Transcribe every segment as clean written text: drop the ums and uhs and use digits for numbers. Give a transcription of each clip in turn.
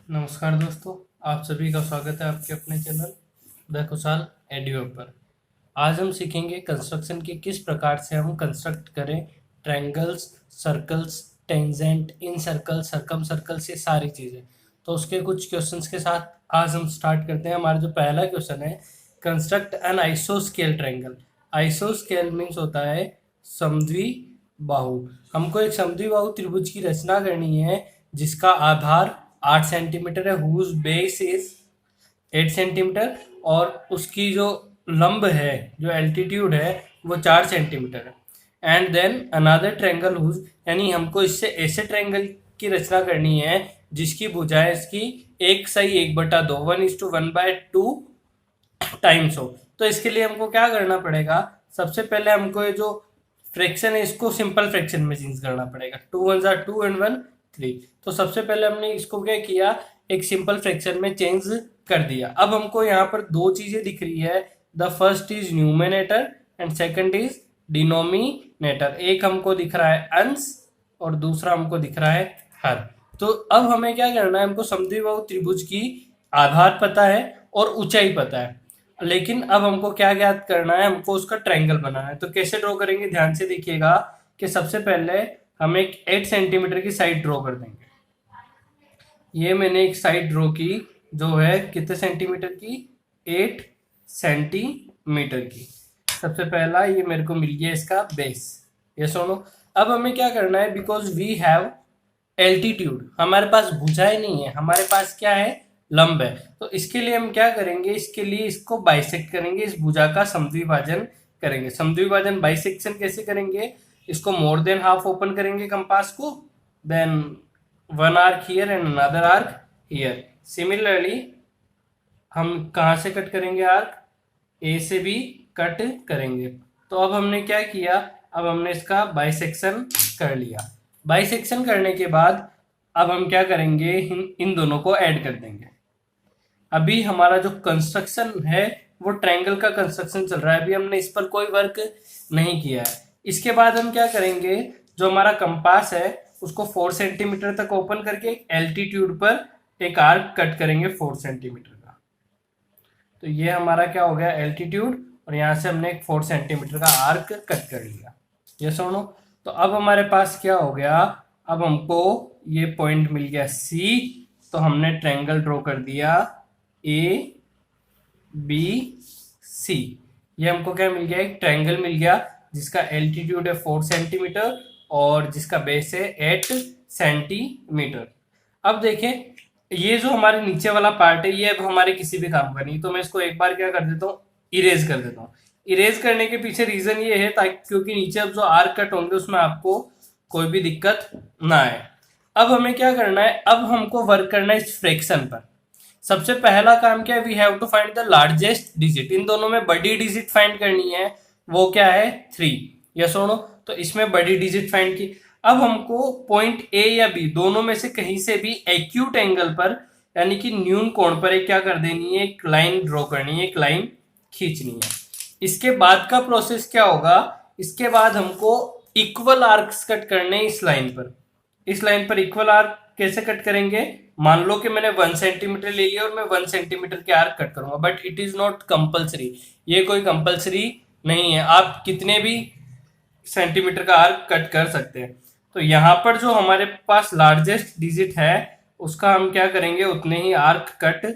नमस्कार दोस्तों, आप सभी का स्वागत है आपके अपने चैनल द कुशाल एडुअब पर। आज हम सीखेंगे कंस्ट्रक्शन के किस प्रकार से हम कंस्ट्रक्ट करें ट्रायंगल्स, सर्कल्स, टेंजेंट, इन सर्कल, सर्कम सर्कल से सारी चीज़ें। तो उसके कुछ क्वेश्चंस के साथ आज हम स्टार्ट करते हैं। हमारा जो पहला क्वेश्चन है, कंस्ट्रक्ट एन आइसोस्केल ट्रायंगल। आइसोस्केल मीन्स होता है समद्वि बाहु। हमको एक समद्वि बाहु त्रिभुज की रचना करनी है जिसका आधार 8 सेंटीमीटर है, हुज बेस इज 8 सेंटीमीटर, और उसकी जो लंब है, जो एल्टीट्यूड है, वो 4 सेंटीमीटर है। And then another triangle whose, यानी हमको इससे ऐसे ट्रायंगल की रचना करनी है जिसकी भुजाएं इसकी 1/1/2 1:1/2 टाइम्स हो। तो इसके लिए हमको क्या करना पड़ेगा, सबसे पहले हमको ये जो फ्रैक्शन है इसको सिंपल फ्रैक्शन में चेंज करना पड़ेगा। 2 1 2 एंड 1 3। तो सबसे पहले हमने इसको क्या किया, एक सिंपल फ्रैक्शन में चेंज कर दिया। अब हमको यहाँ पर दो चीजें दिख रही है, the first is numerator and second is denominator. एक हमको दिख रहा है अंश और दूसरा हमको दिख रहा है हर। तो अब हमें क्या करना है, हमको समद्विबाहु त्रिभुज की आधार पता है और ऊंचाई पता है, लेकिन अब हमको क्या ज्ञात करना है, हमको उसका ट्रायंगल बनाना है। तो कैसे ड्रॉ करेंगे, ध्यान से देखिएगा कि सबसे पहले हम एक 8 सेंटीमीटर की साइड ड्रॉ कर देंगे। ये मैंने एक साइड ड्रॉ की जो है कितने सेंटीमीटर की, 8 सेंटीमीटर की। सबसे पहला ये मेरे को मिल गया इसका बेस। ये सुनो, अब हमें क्या करना है, बिकॉज वी हैव एल्टीट्यूड, हमारे पास भुजाएं नहीं है, हमारे पास क्या है, लंब है। तो इसके लिए हम क्या करेंगे, इसके लिए इसको बाइसेक्ट करेंगे, इस भुजा का समद्विभाजन करेंगे। समद्विभाजन बाइसेक्शन कैसे करेंगे, इसको मोर देन हाफ ओपन करेंगे कंपास को, then one arc here and another arc here. Similarly हम कहाँ से कट करेंगे, आर्क ए से भी कट करेंगे। तो अब हमने क्या किया, अब हमने इसका बाइसेक्शन कर लिया। बाइसेक्शन करने के बाद अब हम क्या करेंगे, इन दोनों को ऐड कर देंगे। अभी हमारा जो कंस्ट्रक्शन है वो ट्रायंगल का कंस्ट्रक्शन चल रहा है, अभी हमने इस पर कोई वर्क नहीं किया है। इसके बाद हम क्या करेंगे, जो हमारा कंपास है उसको 4 सेंटीमीटर तक ओपन करके एल्टीट्यूड पर एक आर्क कट करेंगे 4 सेंटीमीटर का। तो ये हमारा क्या हो गया, एल्टीट्यूड, और यहाँ से हमने एक 4 सेंटीमीटर का आर्क कट कर लिया। ये सुनो, तो अब हमारे पास क्या हो गया, अब हमको ये पॉइंट मिल गया सी। तो हमने ट्रायंगल ड्रॉ कर दिया ए बी सी। ये हमको क्या मिल गया, एक ट्रायंगल मिल गया जिसका एल्टीट्यूड है 4 सेंटीमीटर और जिसका बेस है 8 सेंटीमीटर। अब देखें, ये जो हमारे नीचे वाला पार्ट है ये अब हमारे किसी भी काम का नहीं, तो मैं इसको एक बार क्या कर देता हूँ, इरेज कर देता हूँ। इरेज करने के पीछे रीजन ये है ताकि, क्योंकि नीचे अब जो आर्क कट होंगे उसमें आपको कोई भी दिक्कत ना आए। अब हमें क्या करना है, अब हमको वर्क करना है इस फ्रैक्शन पर। सबसे पहला काम क्या है, we have to find the largest digit. इन दोनों में बड़ी डिजिट फाइंड करनी है, वो क्या है, 3। यस सुनो, तो इसमें बड़ी डिजिट फाइंड की। अब हमको पॉइंट ए या बी दोनों में से कहीं से भी एक्यूट एंगल पर, यानी कि न्यून कोण पर एक क्या कर देनी है, एक लाइन ड्रॉ करनी है, एक लाइन खींचनी है। इसके बाद का प्रोसेस क्या होगा, इसके बाद हमको इक्वल आर्क्स कट करने इस लाइन पर। इस लाइन पर इक्वल आर्क कैसे कट करेंगे, मान लो कि मैंने 1 सेंटीमीटर ले लिया और मैं 1 सेंटीमीटर के आर्क कट करूंगा, but it is not compulsory. ये कोई कंपल्सरी नहीं है, आप कितने भी सेंटीमीटर का आर्क कट कर सकते हैं। तो यहाँ पर जो हमारे पास लार्जेस्ट डिजिट है उसका हम क्या करेंगे, उतने ही आर्क कट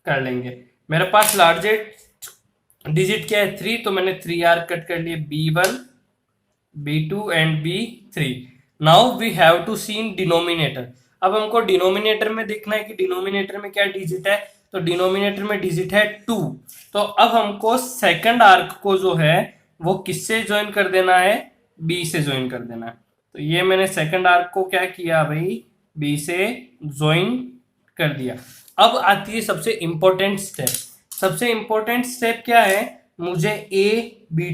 कर लेंगे। मेरे पास लार्जेस्ट डिजिट क्या है, 3, तो मैंने 3 आर्क कट कर लिए, B1 B2 and B3। Now we have to see in denominator. अब हमको डिनोमिनेटर में देखना है कि डिनोमिनेटर में क्या डिजिट है, तो डिनोमिनेटर में डिजिट है 2। तो अब हमको सेकंड आर्क को जो है वो किससे ज्वाइन कर देना है, बी से ज्वाइन कर देना है। तो ये मैंने सेकंड आर्क को क्या किया भाई, बी से ज्वाइन कर दिया। अब आती है सबसे इंपॉर्टेंट स्टेप। सबसे इंपॉर्टेंट स्टेप क्या है, मुझे ए बी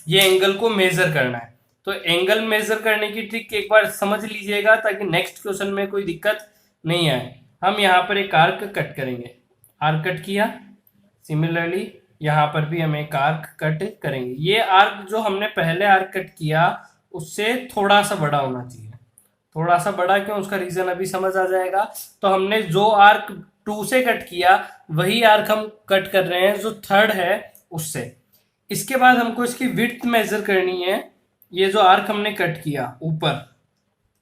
ये एंगल को मेजर करना है। तो एंगल मेजर करने की ट्रिक एक बार समझ लीजिएगा ताकि नेक्स्ट क्वेश्चन में कोई दिक्कत नहीं आए। हम यहाँ पर एक आर्क कट करेंगे, आर्क कट किया। सिमिलरली यहाँ पर भी हम एक आर्क कट करेंगे। ये आर्क जो हमने पहले आर्क कट किया उससे थोड़ा सा बड़ा होना चाहिए, थोड़ा सा बड़ा क्यों, उसका रीजन अभी समझ आ जाएगा। तो हमने जो आर्क 2 से कट किया वही आर्क हम कट कर रहे हैं जो थर्ड है उससे। इसके बाद हमको इसकी विड्थ मेजर करनी है। ये जो आर्क हमने कट किया ऊपर,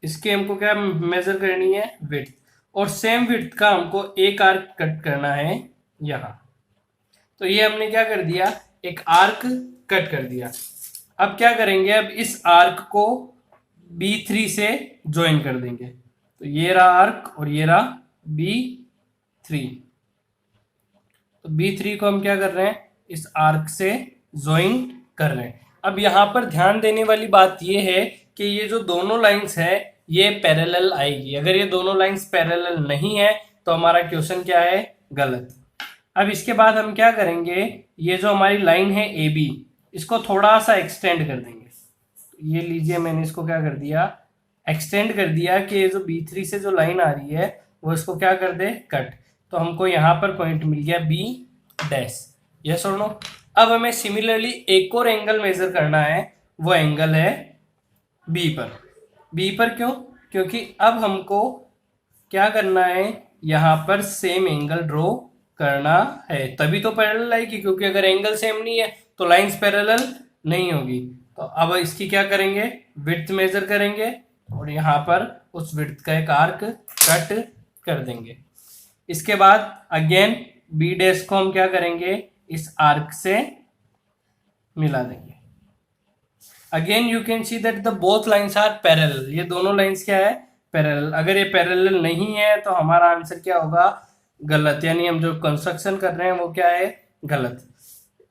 इसके हमको क्या मेजर करनी है, विड्थ। और सेम विड्थ का हमको एक आर्क कट करना है यहाँ। तो ये हमने क्या कर दिया, एक आर्क कट कर दिया। अब क्या करेंगे, अब इस आर्क को B3 से ज्वाइन कर देंगे। तो ये रहा आर्क और ये रहा B3। तो B3 को हम क्या कर रहे हैं, इस आर्क से ज्वाइन कर रहे हैं। अब यहाँ पर ध्यान देने वाली बात ये है कि ये जो दोनों लाइंस है ये पैरेलल आएगी। अगर ये दोनों लाइंस पैरेलल नहीं है तो हमारा क्वेश्चन क्या है, गलत। अब इसके बाद हम क्या करेंगे, ये जो हमारी लाइन है AB, इसको थोड़ा सा एक्सटेंड कर देंगे। ये लीजिए, मैंने इसको क्या कर दिया, एक्सटेंड कर दिया कि ये जो B3 से जो लाइन आ रही है वो इसको क्या कर दे, कट। तो हमको यहाँ पर पॉइंट मिल गया B'। यस और नो। अब हमें सिमिलरली एक और एंगल मेजर करना है, वो एंगल है B पर। B पर क्यों, क्योंकि अब हमको क्या करना है, यहाँ पर सेम एंगल ड्रॉ करना है, तभी तो पैरेलल आएगी। क्योंकि अगर एंगल सेम नहीं है तो लाइंस पैरेलल नहीं होगी। तो अब इसकी क्या करेंगे, विड्थ मेजर करेंगे और यहाँ पर उस विड्थ का एक आर्क कट कर देंगे। इसके बाद अगेन B' को हम क्या करेंगे, इस आर्क से मिला देंगे। Again you can see that the both lines are parallel. ये दोनों लाइंस क्या है, पैरेलल। अगर ये पैरेलल नहीं है तो हमारा आंसर क्या होगा, गलत। यानी हम जो कंस्ट्रक्शन कर रहे हैं वो क्या है, गलत।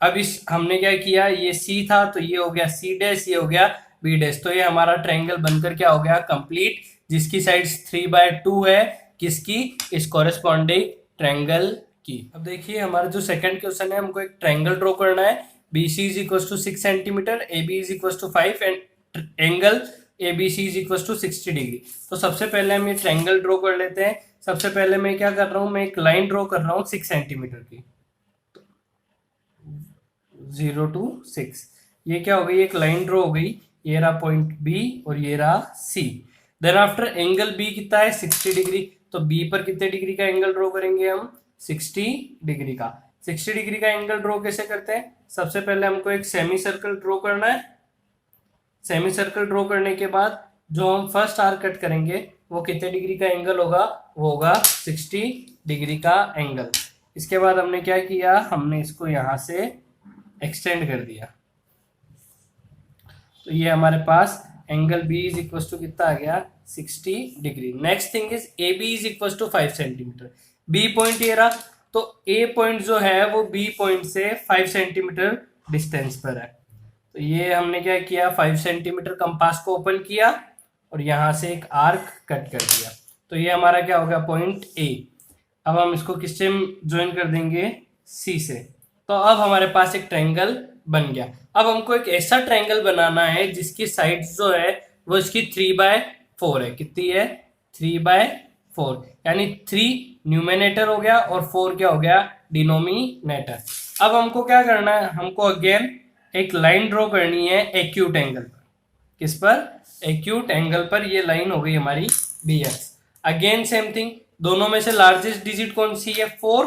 अब इस हमने क्या किया, ये C था तो ये हो गया C', ये हो गया B'। तो ये हमारा ट्रायंगल बनकर क्या हो गया, कंप्लीट, जिसकी साइड्स 3/2 है, किसकी, इस कॉरेस्पॉन्डिंग ट्रायंगल की। अब देखिए हमारा जो सेकंड क्वेश्चन है, हमको एक ट्रायंगल ड्रॉ करना है। BC is equals to 6 centimetre, AB is equals to 5 and angle ABC is equals to 60 degree. तो सबसे पहले हम ये ट्रायंगल ड्रॉ कर लेते हैं। सबसे पहले मैं क्या कर रहा हूँ, मैं एक लाइन ड्रॉ कर रहा हूँ 6 सेंटीमीटर की, 0 to 6। ये क्या हो गई, एक लाइन ड्रॉ हो गई। ये रहा पॉइंट B और ये रहा C। Then after angle B कितना है, 60 डिग्री। तो B पर कितने डिग्री का एंगल ड्रॉ करेंगे हम, 60 डिग्री का। 60 डिग्री का एंगल ड्रॉ कैसे करते हैं, सबसे पहले हमको एक सेमी सर्कल ड्रॉ करना है। सेमी सर्कल ड्रॉ करने के बाद जो हम फर्स्ट आर्क कट करेंगे वो कितने डिग्री का एंगल होगा, वो होगा 60 डिग्री का एंगल। इसके बाद हमने क्या किया, हमने इसको यहां से एक्सटेंड कर दिया। तो ये हमारे पास angle B is equal to कितना आ गया, 60 degree. Next thing is AB is equal to 5 centimetre. B point ये रहा, तो A पॉइंट जो है वो B पॉइंट से 5 सेंटीमीटर डिस्टेंस पर है। तो ये हमने क्या किया, 5 सेंटीमीटर कंपास को ओपन किया और यहां से एक आर्क कट कर दिया। तो ये हमारा क्या हो गया, पॉइंट A। अब हम इसको किससे ज्वाइन कर देंगे, C से। तो अब हमारे पास एक ट्रायंगल बन गया। अब हमको एक ऐसा ट्रायंगल बनाना है जिसकी साइड्स जो है वो इसकी 3/4 है। कितनी है, 3/4। यानी 3 न्यूमिनेटर हो गया और 4 क्या हो गया, डिनोमिनेटर। अब हमको क्या करना है, हमको अगेन एक लाइन ड्रॉ करनी है एक्यूट एंगल पर। किस पर, एक्यूट एंगल पर। ये लाइन हो गई हमारी BX। अगेन सेम थिंग, दोनों में से लार्जेस्ट डिजिट कौन सी है, 4।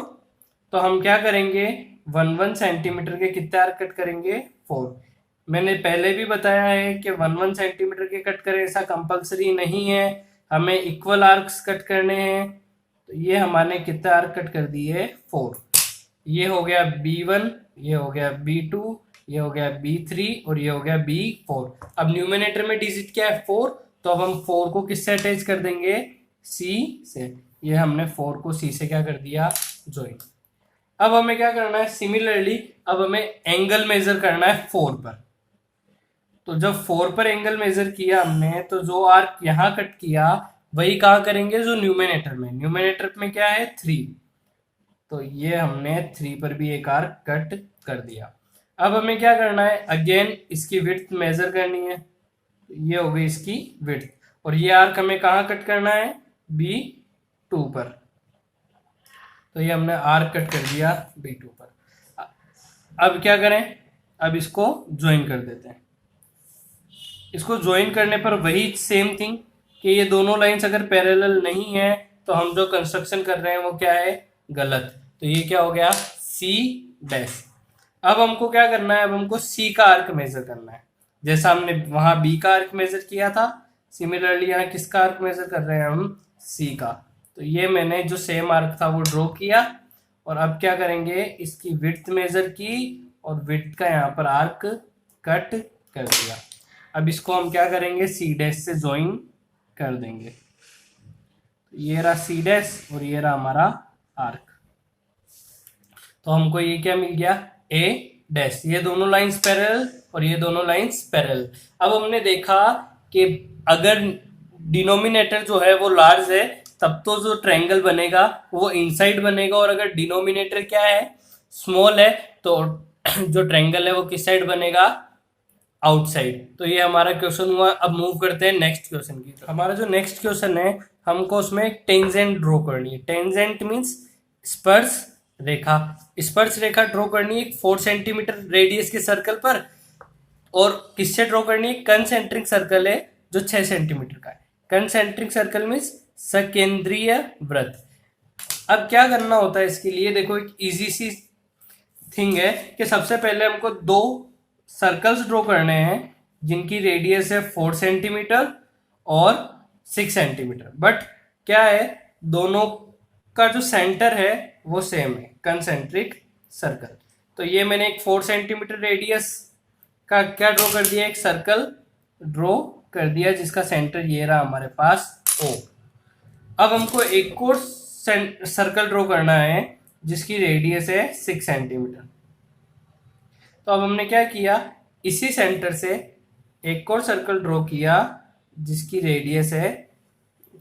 तो हम क्या करेंगे, 1 सेंटीमीटर के कितने आर्क कट करेंगे, 4। मैंने पहले भी बताया है कि 1 सेंटीमीटर के कट करें ऐसा कंपलसरी नहीं है, हमें इक्वल आर्क्स कट करने हैं। तो ये हमारे कितने आर्क कट कर दिए, 4। ये हो गया B1, ये हो गया B2, ये हो गया B3 और ये हो गया B4। अब न्यूमिनेटर में डिजिट क्या है, 4। तो अब हम 4 को किससे अटैच कर देंगे, C से। ये हमने 4 को C से क्या कर दिया, ज्वाइन। अब हमें क्या करना है, सिमिलरली अब हमें एंगल मेजर करना है 4 पर। तो जब 4 पर एंगल मेजर किया हमने, तो जो आर्क यहाँ कट किया वही कहाँ करेंगे, जो न्यूमिनेटर में। न्यूमिनेटर में क्या है, 3। तो ये हमने 3 पर भी एक आर्क कट कर दिया। अब हमें क्या करना है, अगेन इसकी विड्थ मेजर करनी है। ये हो गई इसकी विड्थ। और ये आर्क हमें कहाँ कट करना है, B2 पर। तो ये हमने आर्क कट कर दिया B2 पर। अब क्या करें, अब इसको ज्वाइन कर देते हैं। इसको ज्वाइन करने पर वही सेम थिंग, कि ये दोनों लाइंस अगर पैरेलल नहीं है तो हम जो कंस्ट्रक्शन कर रहे हैं वो क्या है, गलत। तो ये क्या हो गया, सी डैश। अब हमको क्या करना है, अब हमको सी का आर्क मेजर करना है, जैसा हमने वहां बी का आर्क मेजर किया था, सिमिलरली यहाँ किसका आर्क मेजर कर रहे हैं हम, सी का। तो ये मैंने जो सेम आर्क था वो ड्रॉ किया, और अब क्या करेंगे, इसकी विड्थ मेजर की और विड्थ का यहाँ पर आर्क कट कर दिया। अब इसको हम क्या करेंगे, सी डैश से ज्वाइन कर देंगे। ये रहा सी डैश और ये रहा हमारा आर्क। तो हमको ये क्या मिल गया, ए डैश। ये दोनों लाइंस पैरेलल और ये दोनों लाइंस पैरेलल। अब हमने देखा कि अगर डिनोमिनेटर जो है वो लार्ज है तब तो जो ट्रायंगल बनेगा वो इनसाइड बनेगा, और अगर डिनोमिनेटर क्या है, स्मॉल है, तो जो ट्रायंगल है वो किस साइड बनेगा, आउटसाइड। तो ये हमारा क्वेश्चन हुआ। अब मूव करते हैं नेक्स्ट क्वेश्चन की। हमारा जो नेक्स्ट क्वेश्चन है, हमको उसमें टेंजेंट ड्रॉ करनी है। टेंजेंट मीन्स स्पर्श रेखा। स्पर्श रेखा ड्रॉ करनी है 4 सेंटीमीटर रेडियस के सर्कल पर, और किससे ड्रॉ करनी है, कंसेंट्रिक सर्कल है जो 6 सेंटीमीटर का है। कंसेंट्रिक सर्कल मीन्स सकेंद्रीय वृत्त। अब क्या करना होता है इसके लिए, देखो एक इजी सी थिंग है कि सबसे पहले हमको 2 सर्कल्स ड्रॉ करने हैं जिनकी रेडियस है 4 सेंटीमीटर और 6 सेंटीमीटर। बट क्या है, दोनों का जो सेंटर है वो सेम है, कंसेंट्रिक सर्कल। तो ये मैंने एक 4 सेंटीमीटर रेडियस का क्या ड्रॉ कर दिया, एक सर्कल ड्रॉ कर दिया जिसका सेंटर ये रहा हमारे पास O। अब हमको एक और सर्कल ड्रॉ करना है जिसकी रेडियस है 6 सेंटीमीटर। तो अब हमने क्या किया, इसी सेंटर से एक और सर्कल ड्रॉ किया जिसकी रेडियस है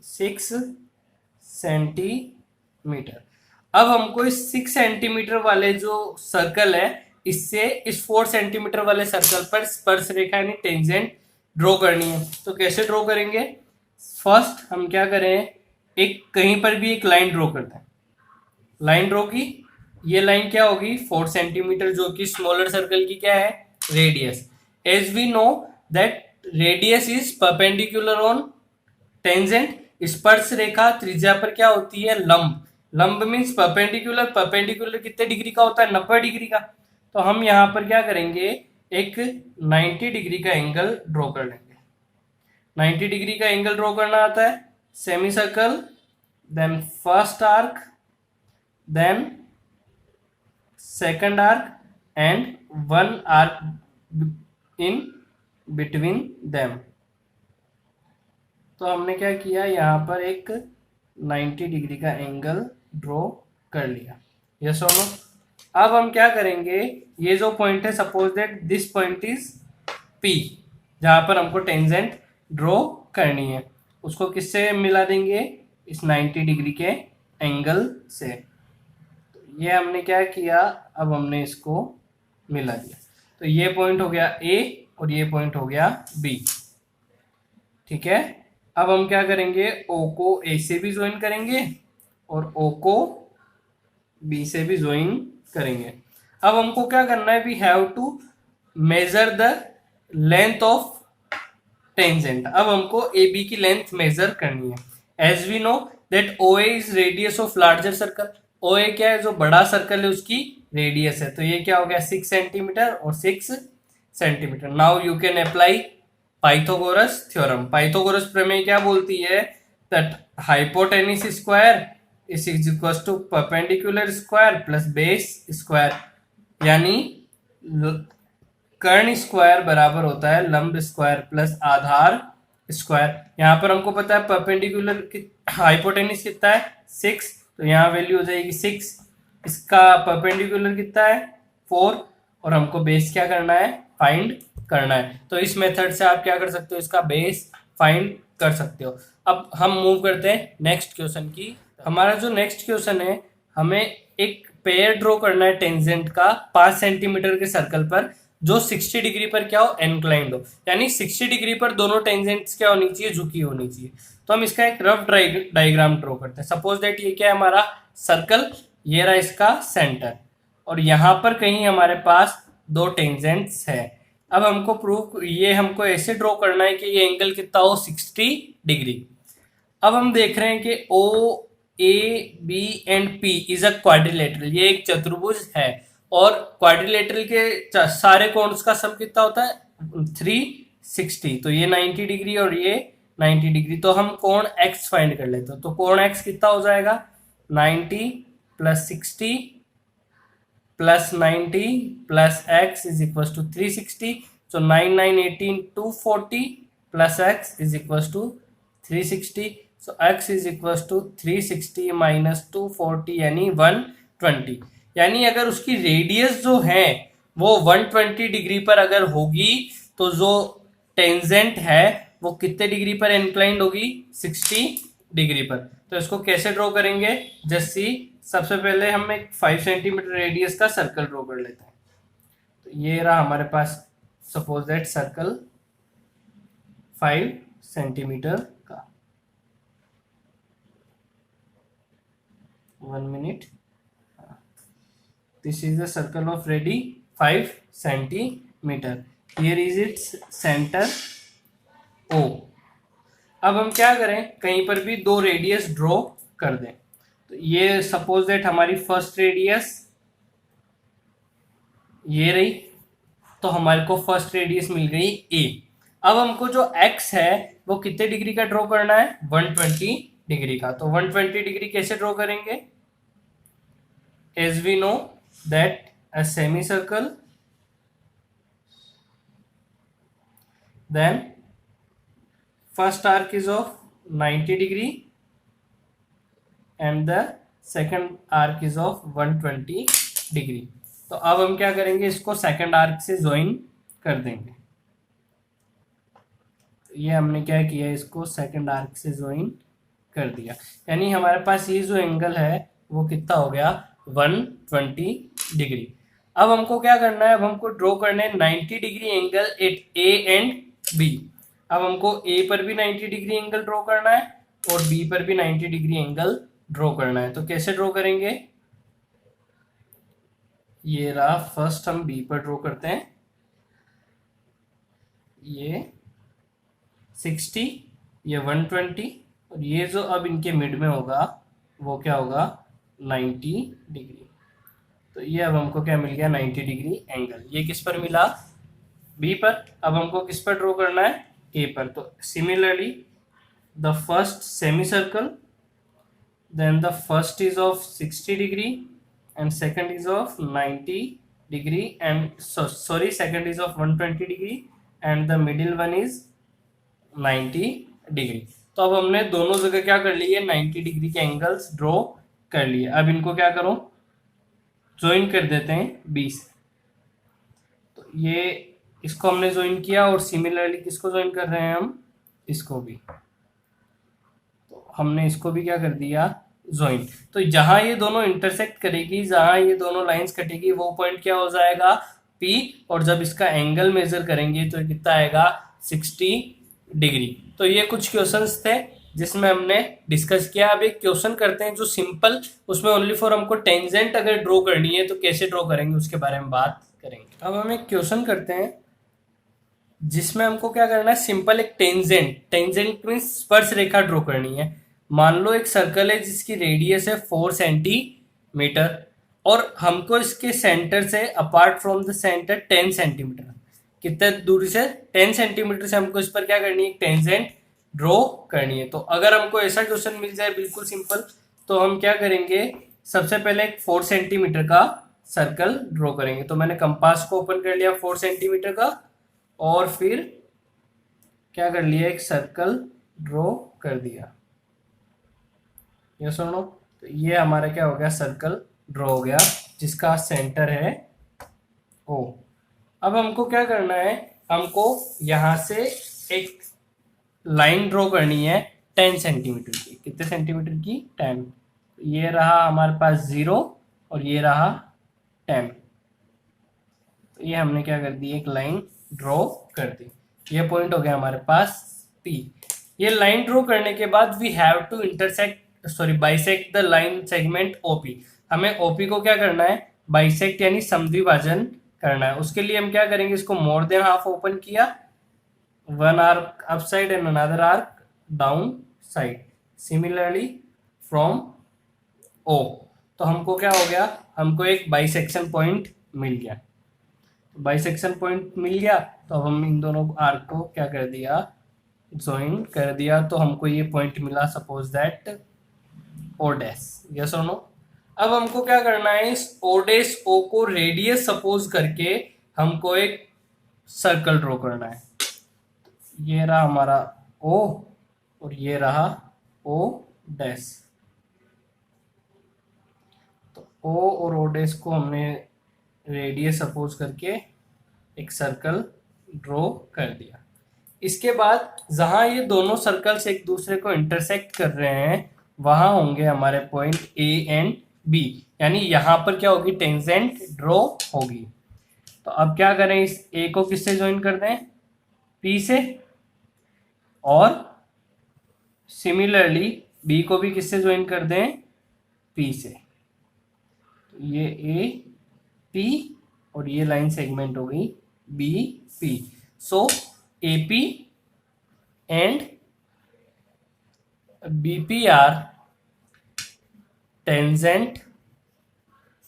6 सेंटीमीटर। अब हमको इस 6 सेंटीमीटर वाले जो सर्कल है इससे इस 4 सेंटीमीटर वाले सर्कल पर स्पर्श रेखा यानी टेंजेंट ड्रॉ करनी है। तो कैसे ड्रॉ करेंगे, फर्स्ट हम क्या करें, एक कहीं पर भी एक लाइन ड्रॉ करते हैं। लाइन ड्रॉ की, ये लाइन क्या होगी, 4 सेंटीमीटर, जो कि स्मॉलर सर्कल की क्या है, radius. As we know that radius is perpendicular on tangent. स्पर्श रेखा त्रिज्या पर क्या होती है, लंब। लंब मीन्स परपेंडिकुलर। परपेंडिकुलर कितने डिग्री का होता है, 90 डिग्री का। तो हम यहाँ पर क्या करेंगे, एक 90 डिग्री का एंगल ड्रॉ कर लेंगे। 90 डिग्री का एंगल ड्रॉ करना आता है, semi circle, then first arc, then second arc and 1 arc in between them. तो हमने क्या किया, यहाँ पर एक 90 डिग्री का एंगल ड्रॉ कर लिया। यस और नो। अब हम क्या करेंगे, ये जो पॉइंट है, suppose that this point is P, जहाँ पर हमको टेंजेंट ड्रॉ करनी है, उसको किससे मिला देंगे, इस 90 डिग्री के एंगल से। तो ये हमने क्या किया, अब हमने इसको मिला दिया। तो ये पॉइंट हो गया A और ये पॉइंट हो गया B। ठीक है। अब हम क्या करेंगे, O को A से भी ज्वाइन करेंगे और O को B से भी ज्वाइन करेंगे। अब हमको क्या करना है, we have to measure the length of tangent. अब हमको ए बी की लेंथ मेजर करनी है। As we know that O A is radius of larger circle. O A क्या है, जो बड़ा सर्कल है उसकी रेडियस है। तो ये क्या हो गया, 6 सेंटीमीटर और 6 centimetre. Now you can apply Pythagoras theorem. Pythagoras प्रमेय क्या बोलती है, that hypotenuse square is equal to perpendicular square plus base square, यानी कर्ण स्क्वायर बराबर होता है लंब स्क्वायर प्लस आधार स्क्वायर। यहाँ पर हमको पता है परपेंडिकुलर हाइपोटेनिस कितना है, 6, तो यहाँ वैल्यू हो जाएगी 6। इसका परपेंडिकुलर कितना है, 4, और हमको बेस क्या करना है, फाइंड करना है। तो इस मेथड से आप क्या कर सकते हो, इसका बेस फाइंड कर सकते हो। अब हम मूव करते हैं नेक्स्ट क्वेश्चन की। हमारा जो नेक्स्ट क्वेश्चन है, हमें एक पेयर ड्रॉ करना है टेंजेंट का 5 सेंटीमीटर के सर्कल पर, जो 60 डिग्री पर क्या हो, एनक्लाइंड हो, यानी 60 डिग्री पर दोनों टेंजेंट्स क्या होनी चाहिए, झुकी होनी चाहिए। तो हम इसका एक रफ डायग्राम ड्रॉ करते हैं। सपोज दैट ये क्या है, हमारा सर्कल, ये रहा इसका सेंटर, और यहाँ पर कहीं हमारे पास 2 टेंजेंट्स है। अब हमको प्रूव, ये हमको ऐसे ड्रॉ करना है कि ये एंगल कितना हो, 60 डिग्री। अब हम देख रहे हैं कि O A B and P is a quadrilateral, ये एक चतुर्भुज है और क्वाड्रिलेटरल के सारे कोणों का सम कितना होता है 360, तो ये 90 डिग्री और ये 90 डिग्री। तो हम कोण x फाइंड कर लेते हैं, तो कोण x कितना हो जाएगा 90 plus 60 plus 90 plus x is equal to 360, so 9 9 18 240 plus x is equal to 360, so x is equal to 360 minus 240 यानी 120। यानी अगर उसकी रेडियस जो है वो 120 डिग्री पर अगर होगी तो जो टेंजेंट है वो कितने डिग्री पर इंक्लाइंड होगी 60 डिग्री पर। तो इसको कैसे ड्रॉ करेंगे, जस्ट सी, सबसे पहले हम एक 5 सेंटीमीटर रेडियस का सर्कल ड्रॉ कर लेते हैं। तो ये रहा हमारे पास सपोज दैट सर्कल 5 सेंटीमीटर का। 1 minute, this is the circle of radii 5 centimetre, here is its centre O. अब हम क्या करें, कहीं पर भी दो रेडियस ड्रॉ कर दें। तो ये सपोज दैट हमारी फर्स्ट रेडियस ये रही, तो हमारे को फर्स्ट रेडियस मिल गई ए। अब हमको जो x है वो कितने डिग्री का ड्रॉ करना है 120 डिग्री का। तो 120 डिग्री कैसे ड्रॉ करेंगे, as we know that a semi circle, then first arc is of 90 degree and the second arc is of 120 degree। तो अब हम क्या करेंगे, इसको सेकंड आर्क से ज्वाइन कर देंगे। तो ये हमने क्या किया, इसको सेकंड आर्क से ज्वाइन कर दिया, यानी हमारे पास ये जो एंगल है वो कितना हो गया 120 डिग्री। अब हमको क्या करना है, अब हमको ड्रॉ करना है 90 degree angle at A and B. अब हमको ए पर भी 90 डिग्री एंगल ड्रॉ करना है और बी पर भी 90 डिग्री एंगल ड्रॉ करना है। तो कैसे ड्रॉ करेंगे, ये रहा, फर्स्ट हम बी पर ड्रॉ करते हैं, ये 60, ये 120 और ये जो अब इनके मिड में होगा वो क्या होगा 90 डिग्री। तो ये अब हमको क्या मिल गया 90 डिग्री एंगल। ये किस पर मिला, बी पर। अब हमको किस पर ड्रॉ करना है, ए पर। तो similarly the first semi circle, then the first is of 60 degree and second is of 90 degree and sorry second is of 120 degree and the middle one is 90 degree. तो अब हमने दोनों जगह क्या कर लिए 90 डिग्री के एंगल्स ड्रॉ कर लिए। अब इनको क्या करो, ज्वाइन कर देते हैं 20। तो ये इसको हमने ज्वाइन किया और सिमिलरली किसको ज्वाइन कर रहे हैं हम, इसको भी। तो हमने इसको भी क्या कर दिया ज्वाइन। तो जहां ये दोनों इंटरसेक्ट करेगी, जहां ये दोनों लाइंस कटेगी, वो पॉइंट क्या हो जाएगा P, और जब इसका एंगल मेजर करेंगे तो कितना आएगा 60 डिग्री। तो ये कुछ क्वेश्चंस थे जिसमें हमने डिस्कस किया। अब एक क्वेश्चन करते हैं जो सिंपल, उसमें ओनली फॉर हमको टेंजेंट अगर ड्रॉ करनी है तो कैसे ड्रॉ करेंगे उसके बारे में बात करेंगे। अब हम एक क्वेश्चन करते हैं जिसमें हमको क्या करना है, सिंपल एक टेंजेंट मीन्स स्पर्श रेखा ड्रॉ करनी है। मान लो एक सर्कल है जिसकी रेडियस है 4 सेंटीमीटर और हमको इसके सेंटर से apart from the centre 10 centimetre, कितने दूरी से 10 सेंटीमीटर से हमको इस पर क्या करनी है, टेंजेंट ड्रॉ करनी है। तो अगर हमको ऐसा क्वेश्चन मिल जाए बिल्कुल सिंपल, तो हम क्या करेंगे, सबसे पहले एक 4 सेंटीमीटर का सर्कल ड्रॉ करेंगे। तो मैंने कंपास को ओपन कर लिया 4 सेंटीमीटर का और फिर क्या कर लिया, एक सर्कल ड्रॉ कर दिया। ये सुनो, तो ये हमारा क्या हो गया, सर्कल ड्रॉ हो गया जिसका सेंटर है O। अब हमको क्या करना है, हमको यहां से एक लाइन ड्रॉ करनी है 10 सेंटीमीटर की। कितने सेंटीमीटर की, 10। ये रहा हमारे पास 0 और ये रहा 10। तो ये हमने क्या कर दी, एक लाइन ड्रॉ कर दी। ये पॉइंट हो गया हमारे पास P। ये लाइन ड्रॉ करने के बाद we have to bisect the line segment OP। हमें OP को क्या करना है, बाइसेक्ट यानी समद्विभाजन करना है। उसके लिए हम क्या करेंगे, इसको मोर देन हाफ ओपन किया, one arc upside and another arc down side, similarly from O. तो हमको क्या हो गया, हमको एक बाइसेक्शन पॉइंट मिल गया। बाइसेक्शन पॉइंट मिल गया तो अब हम इन दोनों आर्क को क्या कर दिया, ज्वाइन कर दिया। तो हमको ये पॉइंट मिला, suppose that O dash, yes और नो। अब हमको क्या करना है, इस ओ डैश ओ को रेडियस सपोज करके हमको एक सर्कल ड्रॉ करना है। ये रहा हमारा ओ और ये रहा ओ डैश। तो ओ और ओ डैश को हमने रेडियस सपोज करके एक सर्कल ड्रॉ कर दिया। इसके बाद जहां ये दोनों सर्कल्स एक दूसरे को इंटरसेक्ट कर रहे हैं वहां होंगे हमारे पॉइंट ए एंड बी, यानी यहां पर क्या होगी, टेंजेंट ड्रॉ होगी। तो अब क्या करें, इस ए को किससे ज्वाइन कर दें, पी से, और सिमिलरली बी को भी किससे ज्वाइन कर दें, पी से। तो ये ए पी और ये लाइन सेगमेंट हो गई B P. So A P and BP are tangent,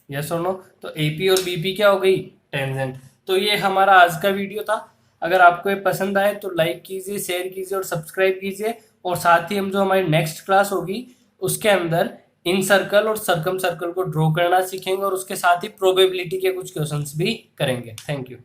yes और नो। तो एपी और बीपी क्या हो गई, टेंजेंट। तो ये हमारा आज का वीडियो था। अगर आपको ये पसंद आए तो लाइक कीजिए, शेयर कीजिए और सब्सक्राइब कीजिए। और साथ ही हम जो हमारी नेक्स्ट क्लास होगी उसके अंदर इन सर्कल और सर्कम सर्कल को ड्रॉ करना सीखेंगे और उसके साथ ही प्रोबेबिलिटी के कुछ क्वेश्चंस भी करेंगे। Thank you.